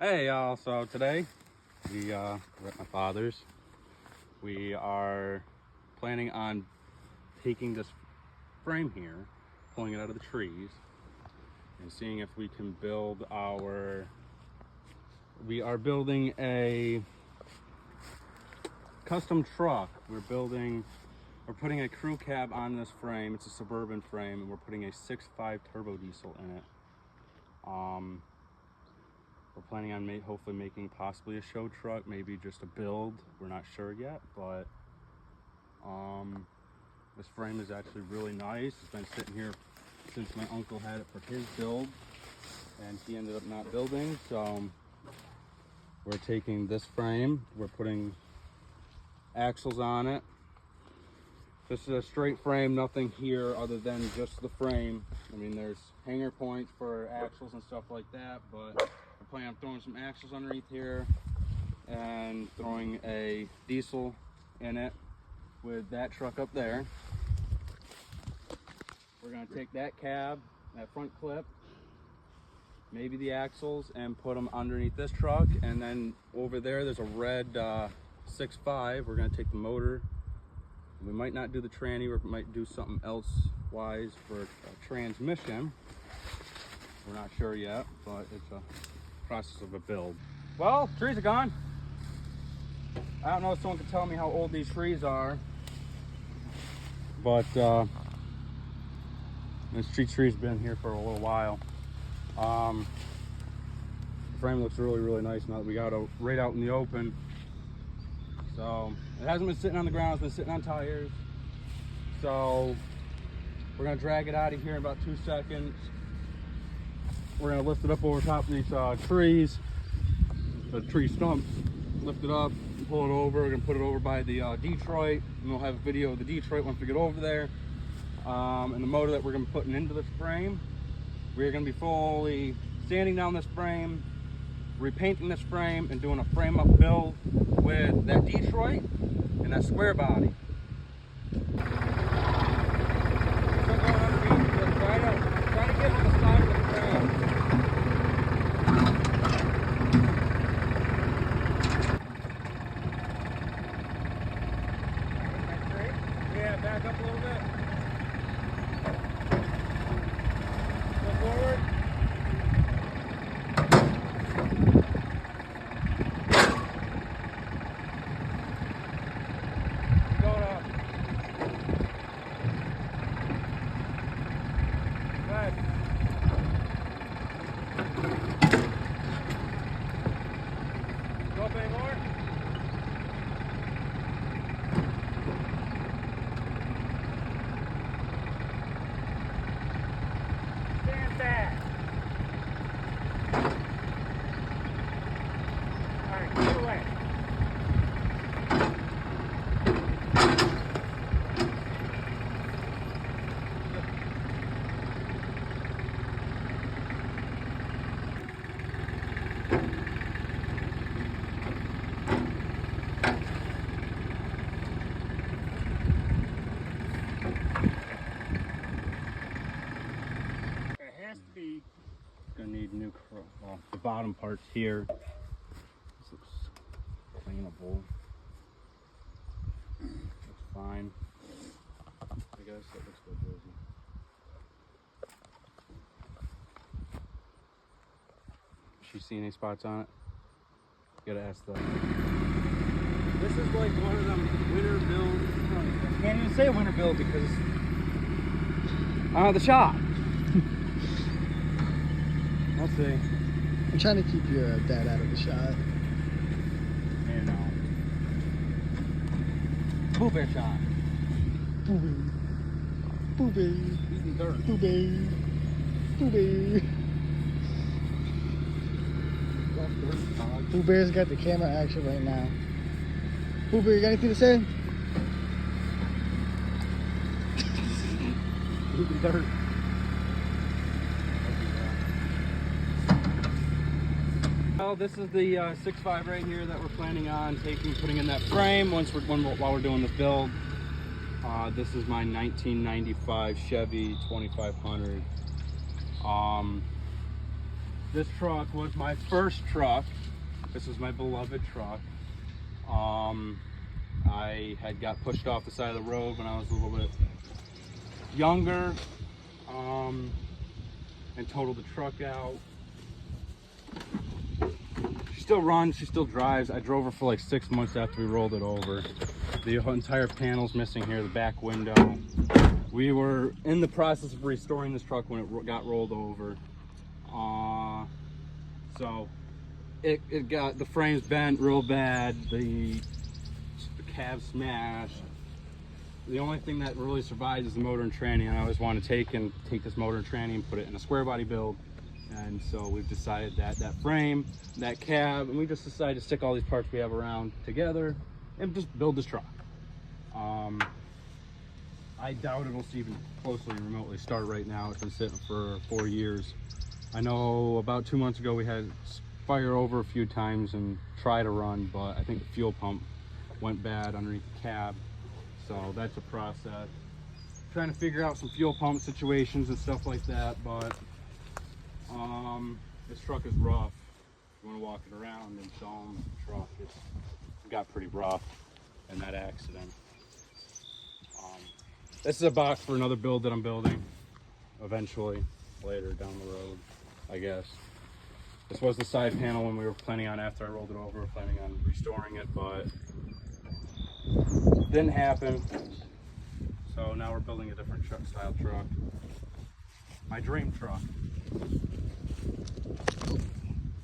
Hey y'all, so today we're at my father's. We are planning on taking this frame here, pulling it out of the trees, and seeing if we can build we are building a custom truck. We're putting a crew cab on this frame. It's a Suburban frame, and we're putting a 6.5 turbo diesel in it. We're planning on hopefully making possibly a show truck, maybe just a build. We're not sure yet, but this frame is actually really nice. It's been sitting here since my uncle had it for his build, and he ended up not building. So we're taking this frame, we're putting axles on it. This is a straight frame, nothing here other than just the frame. I mean, there's hanger points for axles and stuff like that, but we're planning on throwing some axles underneath here and throwing a diesel in it with that truck up there. We're gonna take that cab, that front clip, maybe the axles, and put them underneath this truck. And then over there's a red 6.5. We're gonna take the motor. We might not do the tranny, or might do something else wise for a transmission. We're not sure yet, but it's a process of a build. Well, trees are gone. I don't know if someone can tell me how old these trees are, but this tree's been here for a little while. The frame looks really nice now that we got it right out in the open. So it hasn't been sitting on the ground, it's been sitting on tires. So we're gonna drag it out of here in about 2 seconds. We're gonna lift it up over top of these trees, the tree stumps, lift it up, pull it over. We're gonna put it over by the Detroit, and we'll have a video of the Detroit once we get over there. And the motor that we're gonna be putting into this frame, we're gonna be fully sanding down this frame, repainting this frame, and doing a frame up build with that Detroit and that square body. Try to get on the side of the frame. Yeah, back up a little bit. Go forward. Go up anymore? Stand back. Alright, get away. Gonna need new the bottom parts here. This looks cleanable. Looks fine. I guess that looks good, Josie. She see any spots on it? You gotta ask them. This is like one of them winter builds. I can't even say winter build because the shop. Let's see. I'm trying to keep your dad out of the shot. You know. Pooh Bear shot. Pooh Bear. Pooh Bear. Eating dirt. Pooh Bear. Pooh Bear. Pooh Bear's got the camera action right now. Pooh Bear, you got anything to say? Eating dirt. Well, this is the 6.5 right here that we're planning on putting in that frame while we're doing this build. This is my 1995 Chevy 2500. This truck was my first truck. This was my beloved truck. I had got pushed off the side of the road when I was a little bit younger, and totaled the truck out. She still runs, she still drives. I drove her for like 6 months after we rolled it over. The entire panel's missing here, the back window. We were in the process of restoring this truck when it got rolled over. So it got, the frame's bent real bad, the cab smashed. The only thing that really survives is the motor and tranny, and I always want to take this motor and tranny and put it in a square body build. And so we've decided that that frame, that cab, and we just decided to stick all these parts we have around together and just build this truck. I doubt it'll even closely remotely start right now. It's been sitting for 4 years. I know about 2 months ago we had fire over a few times and try to run, but I think the fuel pump went bad underneath the cab. So that's a process. Trying to figure out some fuel pump situations and stuff like that, but this truck is rough. If you want to walk it around and show them the truck, it got pretty rough in that accident. This is a box for another build that I'm building eventually, later down the road, I guess. This was the side panel when we were planning on, after I rolled it over, we were planning on restoring it, but didn't happen. So now we're building a different truck, style truck. My dream truck.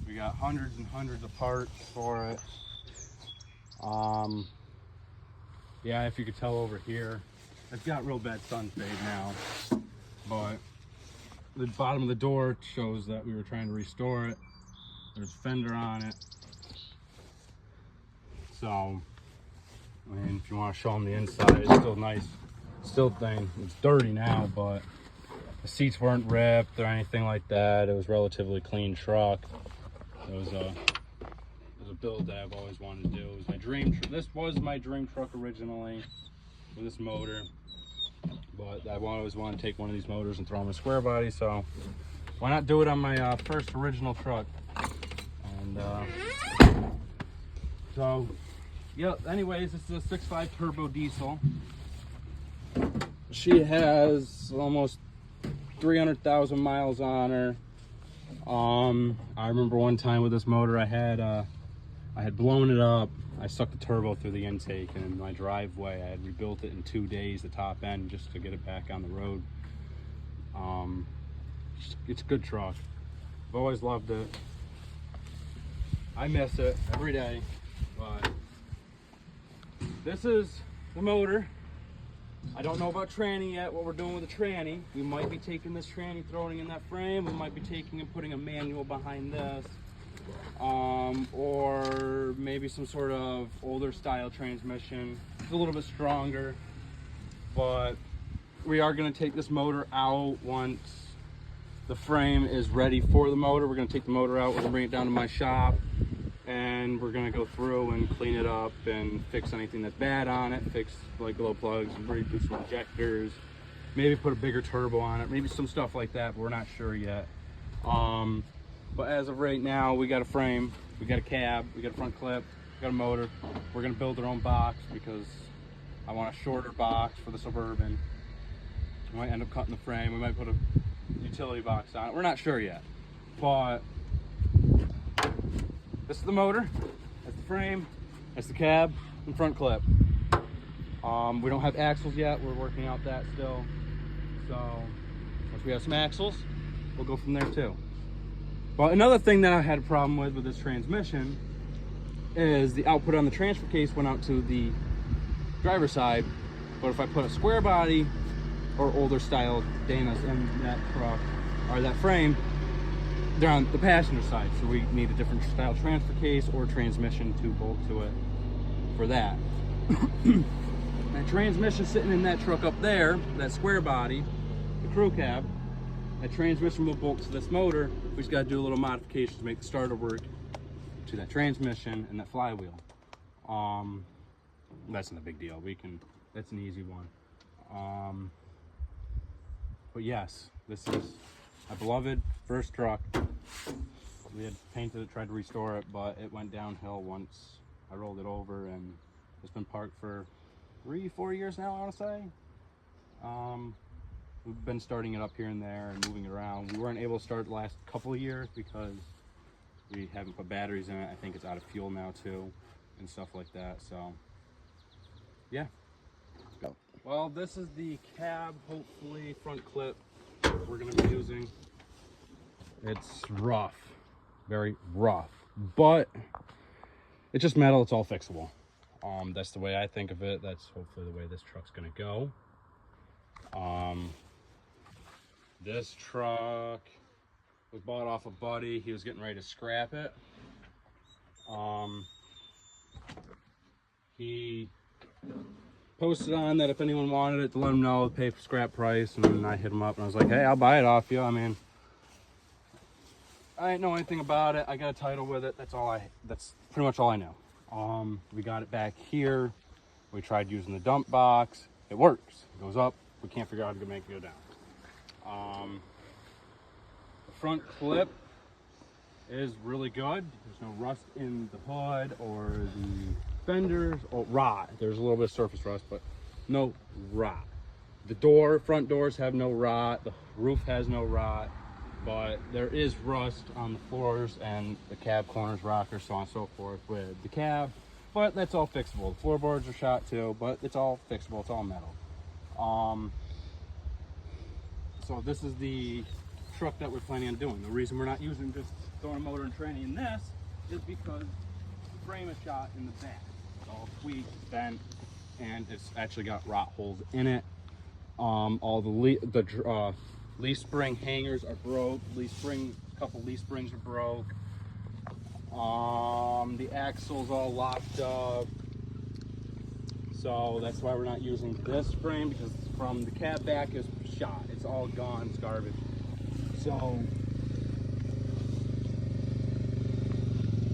We got hundreds and hundreds of parts for it. Yeah, if you could tell over here, it's got real bad sun fade now, but the bottom of the door shows that we were trying to restore it. There's a fender on it. So, I mean, if you want to show them the inside, it's still nice. Still thing. It's dirty now, but the seats weren't ripped or anything like that. It was a relatively clean truck. It was a build that I've always wanted to do. It was my dream. This was my dream truck originally with this motor, but I always wanted to take one of these motors and throw them in a square body. So why not do it on my first original truck? And so, yeah. Anyways, this is a 6.5 turbo diesel. She has almost 300,000 miles on her. I remember one time with this motor, I had blown it up. I sucked the turbo through the intake, and in my driveway, I had rebuilt it in 2 days, the top end, just to get it back on the road. It's a good truck. I've always loved it. I miss it every day, but this is the motor. I don't know about tranny yet, what we're doing with the tranny. We might be taking this tranny, throwing it in that frame. We might be taking and putting a manual behind this. Or maybe some sort of older style transmission. It's a little bit stronger, but we are going to take this motor out once the frame is ready for the motor. We're going to take the motor out, we're going to bring it down to my shop, and we're going to go through and clean it up and fix anything that's bad on it, fix like glow plugs, do some injectors, maybe put a bigger turbo on it, maybe some stuff like that, but we're not sure yet. But as of right now, we got a frame, we got a cab, we got a front clip, we got a motor. We're going to build our own box because I want a shorter box for the Suburban. We might end up cutting the frame, we might put a utility box on it. We're not sure yet, but this is the motor, that's the frame, that's the cab, and front clip. We don't have axles yet, we're working out that still. So once we have some axles, we'll go from there too. But another thing that I had a problem with this transmission is the output on the transfer case went out to the driver's side, but if I put a square body or older style Dana's in that truck or that frame, they're on the passenger side, so we need a different style transfer case or transmission to bolt to it for that. That transmission sitting in that truck up there, that square body, the crew cab, that transmission will bolt to this motor. We just got to do a little modification to make the starter work to that transmission and that flywheel. That's not a big deal. That's an easy one. But yes, this is my beloved first truck. We had painted it, tried to restore it, but it went downhill once I rolled it over, and it's been parked for 3-4 years now, I want to say. We've been starting it up here and there and moving it around. We weren't able to start the last couple of years because we haven't put batteries in it. I think it's out of fuel now too, and stuff like that. So, yeah. Let's go. Well, this is the cab, hopefully, front clip we're going to be using. It's rough, very rough, but it's just metal. It's all fixable. That's the way I think of it. That's hopefully the way this truck's going to go. This truck was bought off a buddy. He was getting ready to scrap it. He posted on that if anyone wanted it to let him know, pay for scrap price, and then I hit him up and I was like, hey, I'll buy it off you. I mean, I didn't know anything about it. I got a title with it. That's pretty much all I know. We got it back here. We tried using the dump box. It works. It goes up. We can't figure out how to make it go down. The front clip is really good. There's no rust in the hood or the fenders or rot. There's a little bit of surface rust, but no rot. The front doors have no rot. The roof has no rot, but there is rust on the floors and the cab corners, rockers, so on and so forth with the cab. But that's all fixable. The floorboards are shot too, but it's all fixable. It's all metal. So this is the truck that we're planning on doing. The reason we're not using just throwing a motor and tranny in this is because the frame is shot in the back. It's all tweaked, bent, and it's actually got rot holes in it. All the leaf spring hangers are broke. A couple leaf springs are broke. The axle's all locked up. So that's why we're not using this frame, because from the cab back is shot. It's all gone, it's garbage. So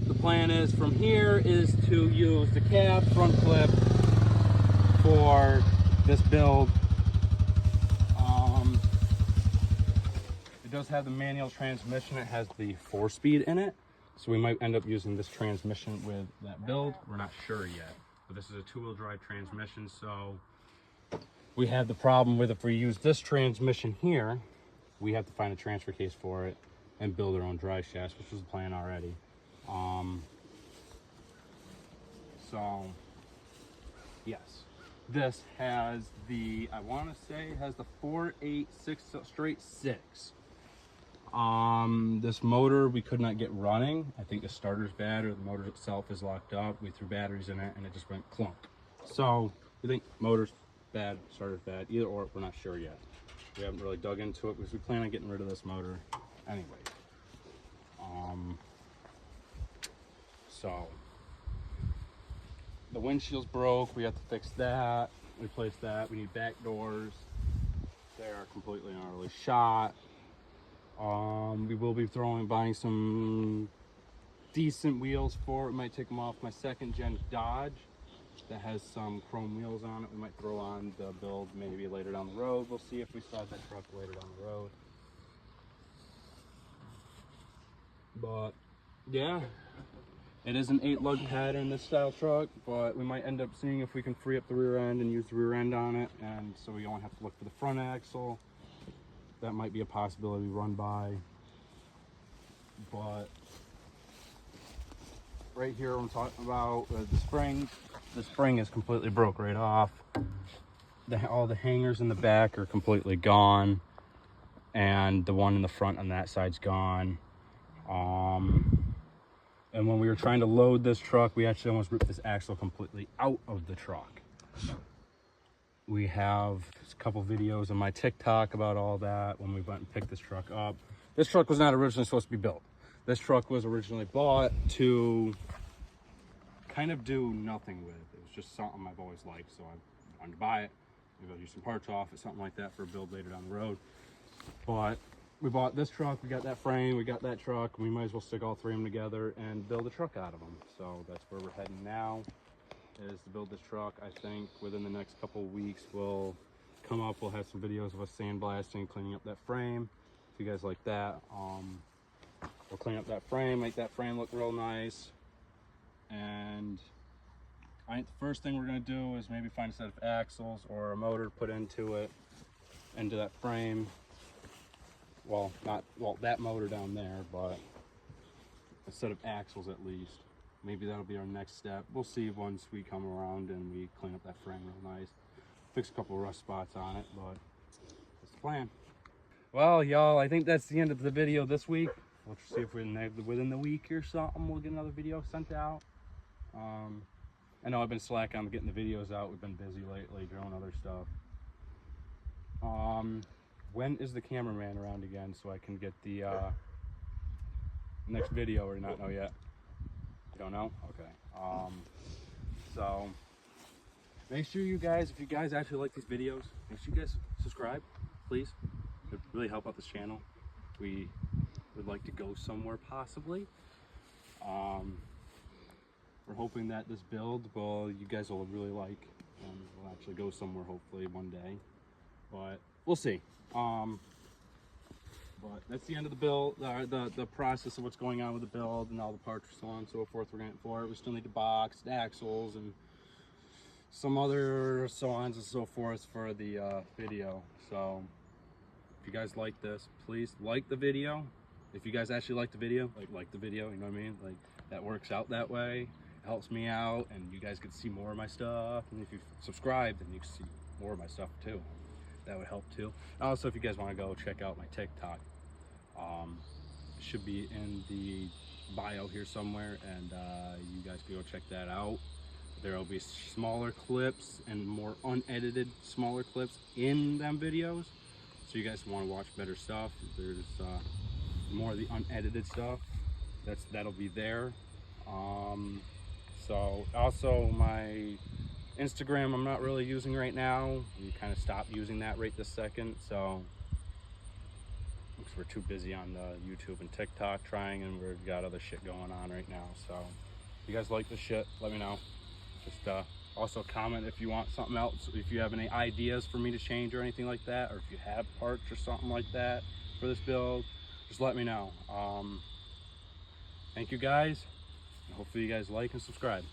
the plan is from here is to use the cab front clip for this build. It does have the manual transmission. It has the 4-speed in it. So we might end up using this transmission with that build. We're not sure yet. But this is a 2-wheel drive transmission, so we have the problem with if we use this transmission here, we have to find a transfer case for it and build our own drive shafts, which was the plan already. So yes, this has the, I want to say it has the 486 straight 6. This motor we could not get running. I think the starter's bad or the motor itself is locked up. We threw batteries in it and it just went clunk. So we think motor's bad, starter's bad, either or, we're not sure yet. We haven't really dug into it because we plan on getting rid of this motor anyway. So the windshield's broke. We have to fix that, replace that. We need back doors. They're completely and utterly shot. We will be buying some decent wheels for it. We might take them off my 2nd gen Dodge that has some chrome wheels on it. We might throw on the build maybe later down the road. We'll see if we start that truck later down the road. But yeah, it is an 8-lug pattern, this style truck, but we might end up seeing if we can free up the rear end and use the rear end on it, and so we don't have to look for the front axle. That might be a possibility run by. But right here I'm talking about the spring. The spring is completely broke right off. All the hangers in the back are completely gone, and the one in the front on that side's gone. And when we were trying to load this truck, we actually almost ripped this axle completely out of the truck. We have a couple videos on my TikTok about all that when we went and picked this truck up. This truck was not originally supposed to be built. This truck was originally bought to kind of do nothing with. It was just something I've always liked, so I wanted to buy it. Maybe I'll use some parts off it, something like that for a build later down the road. But we bought this truck, we got that frame, we got that truck, we might as well stick all 3 of them together and build a truck out of them. So that's where we're heading now, is to build this truck. I think within the next couple of weeks we'll come up, we'll have some videos of us sandblasting, cleaning up that frame, if you guys like that. we'll clean up that frame, make that frame look real nice. And I think the first thing we're gonna do is maybe find a set of axles or a motor to put into that frame. Well, that motor down there, but a set of axles at least. Maybe that'll be our next step. We'll see once we come around and we clean up that frame real nice. Fix a couple of rust spots on it, but that's the plan. Well, y'all, I think that's the end of the video this week. We'll see if within the week or something, we'll get another video sent out. I know I've been slacking on getting the videos out. We've been busy lately doing other stuff. When is the cameraman around again so I can get the next video, or not know yet? You don't know? Okay. So make sure you guys, if you guys actually like these videos, make sure you guys subscribe, please. It would really help out this channel. We would like to go somewhere possibly. We're hoping that this build, well, you guys will really like, and we'll actually go somewhere hopefully one day, but we'll see. But that's the end of the build, the process of what's going on with the build and all the parts and so on and so forth we're getting for it. We still need to box the axles and some other so on and so forth for the video. So if you guys like this, please like the video. If you guys actually like the video, like the video, you know what I mean? Like, that works out that way. It helps me out, and you guys get to see more of my stuff. And if you subscribe, then you can see more of my stuff too. That would help too. Also, if you guys want to go check out my TikTok, it should be in the bio here somewhere, and you guys can go check that out. There will be smaller clips and more unedited smaller clips in them videos. So you guys want to watch better stuff, there's more of the unedited stuff. That'll be there. So also my Instagram I'm not really using right now. We kind of stopped using that right this second, so because we're too busy on the YouTube and TikTok trying, and we've got other shit going on right now. So if you guys like this shit, let me know. Just also comment if you want something else, if you have any ideas for me to change or anything like that, or if you have parts or something like that for this build, just let me know. Thank you guys. Hopefully you guys like and subscribe.